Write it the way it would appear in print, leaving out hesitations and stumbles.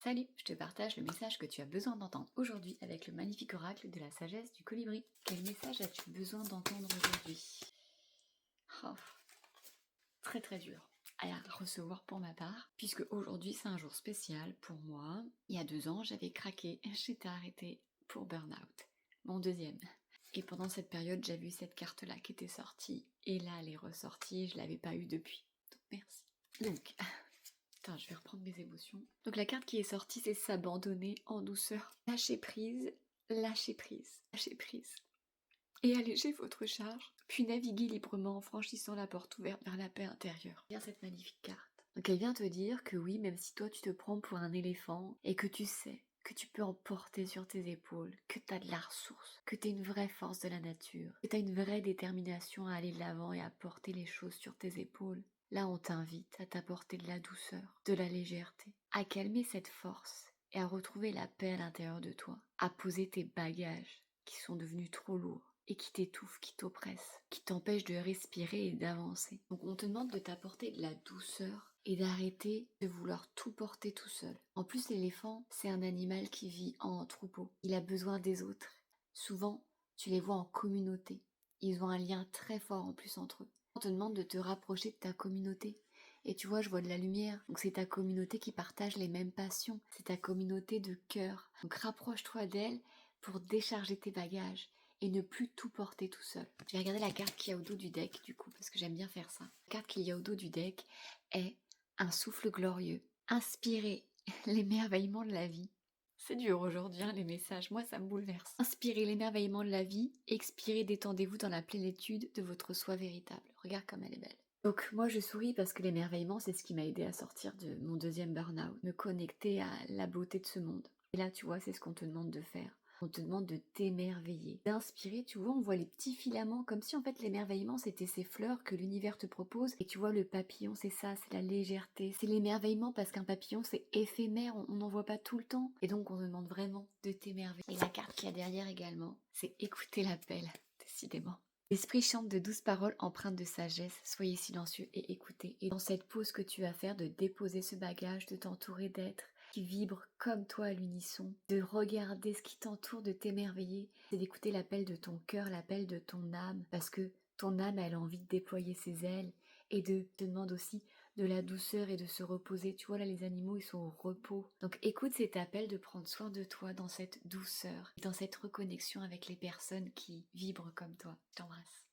Salut, je te partage le message que tu as besoin d'entendre aujourd'hui avec le magnifique oracle de la sagesse du colibri. Quel message as-tu besoin d'entendre aujourd'hui? Oh, très très dur à recevoir pour ma part, puisque aujourd'hui c'est un jour spécial pour moi. Il y a 2 ans, j'avais craqué, j'étais arrêtée pour burn-out, mon deuxième. Et pendant cette période, j'ai vu cette carte-là qui était sortie, et là elle est ressortie, je l'avais pas eu depuis. Donc merci. Donc, attends, je vais reprendre mes émotions. Donc la carte qui est sortie, c'est s'abandonner en douceur. Lâcher prise, lâcher prise, lâcher prise. Et alléger votre charge, puis naviguer librement en franchissant la porte ouverte vers la paix intérieure. Bien cette magnifique carte. Donc elle vient te dire que oui, même si toi tu te prends pour un éléphant et que tu sais que tu peux en porter sur tes épaules, que tu as de la ressource, que tu es une vraie force de la nature, que tu as une vraie détermination à aller de l'avant et à porter les choses sur tes épaules. Là, on t'invite à t'apporter de la douceur, de la légèreté, à calmer cette force et à retrouver la paix à l'intérieur de toi, à poser tes bagages qui sont devenus trop lourds et qui t'étouffent, qui t'oppressent, qui t'empêchent de respirer et d'avancer. Donc on te demande de t'apporter de la douceur et d'arrêter de vouloir tout porter tout seul. En plus, l'éléphant, c'est un animal qui vit en troupeau. Il a besoin des autres. Souvent, tu les vois en communauté. Ils ont un lien très fort en plus entre eux. On te demande de te rapprocher de ta communauté. Et tu vois, je vois de la lumière. Donc c'est ta communauté qui partage les mêmes passions. C'est ta communauté de cœur. Donc rapproche-toi d'elle pour décharger tes bagages et ne plus tout porter tout seul. Je vais regarder la carte qu'il y a au dos du deck du coup, parce que j'aime bien faire ça. La carte qu'il y a au dos du deck est un souffle glorieux. Inspirez l'émerveillement de la vie. C'est dur aujourd'hui, hein, les messages, moi ça me bouleverse. Inspirez l'émerveillement de la vie, expirez, détendez-vous dans la plénitude de votre soi véritable. Regarde comme elle est belle. Donc moi je souris parce que l'émerveillement c'est ce qui m'a aidé à sortir de mon deuxième burn-out, me connecter à la beauté de ce monde. Et là tu vois c'est ce qu'on te demande de faire. On te demande de t'émerveiller, d'inspirer, tu vois, on voit les petits filaments, comme si en fait l'émerveillement c'était ces fleurs que l'univers te propose, et tu vois le papillon c'est ça, c'est la légèreté, c'est l'émerveillement parce qu'un papillon c'est éphémère, on n'en voit pas tout le temps, et donc on te demande vraiment de t'émerveiller. Et la carte qu'il y a derrière également, c'est écouter l'appel, décidément. L'esprit chante de douces paroles empreintes de sagesse, soyez silencieux et écoutez. Et dans cette pause que tu vas faire, de déposer ce bagage, de t'entourer d'êtres qui vibrent comme toi à l'unisson, de regarder ce qui t'entoure, de t'émerveiller, c'est d'écouter l'appel de ton cœur, l'appel de ton âme, parce que ton âme elle a envie de déployer ses ailes et te demande aussi de la douceur et de se reposer. Tu vois là les animaux ils sont au repos. Donc écoute cet appel de prendre soin de toi dans cette douceur, dans cette reconnexion avec les personnes qui vibrent comme toi. Je t'embrasse.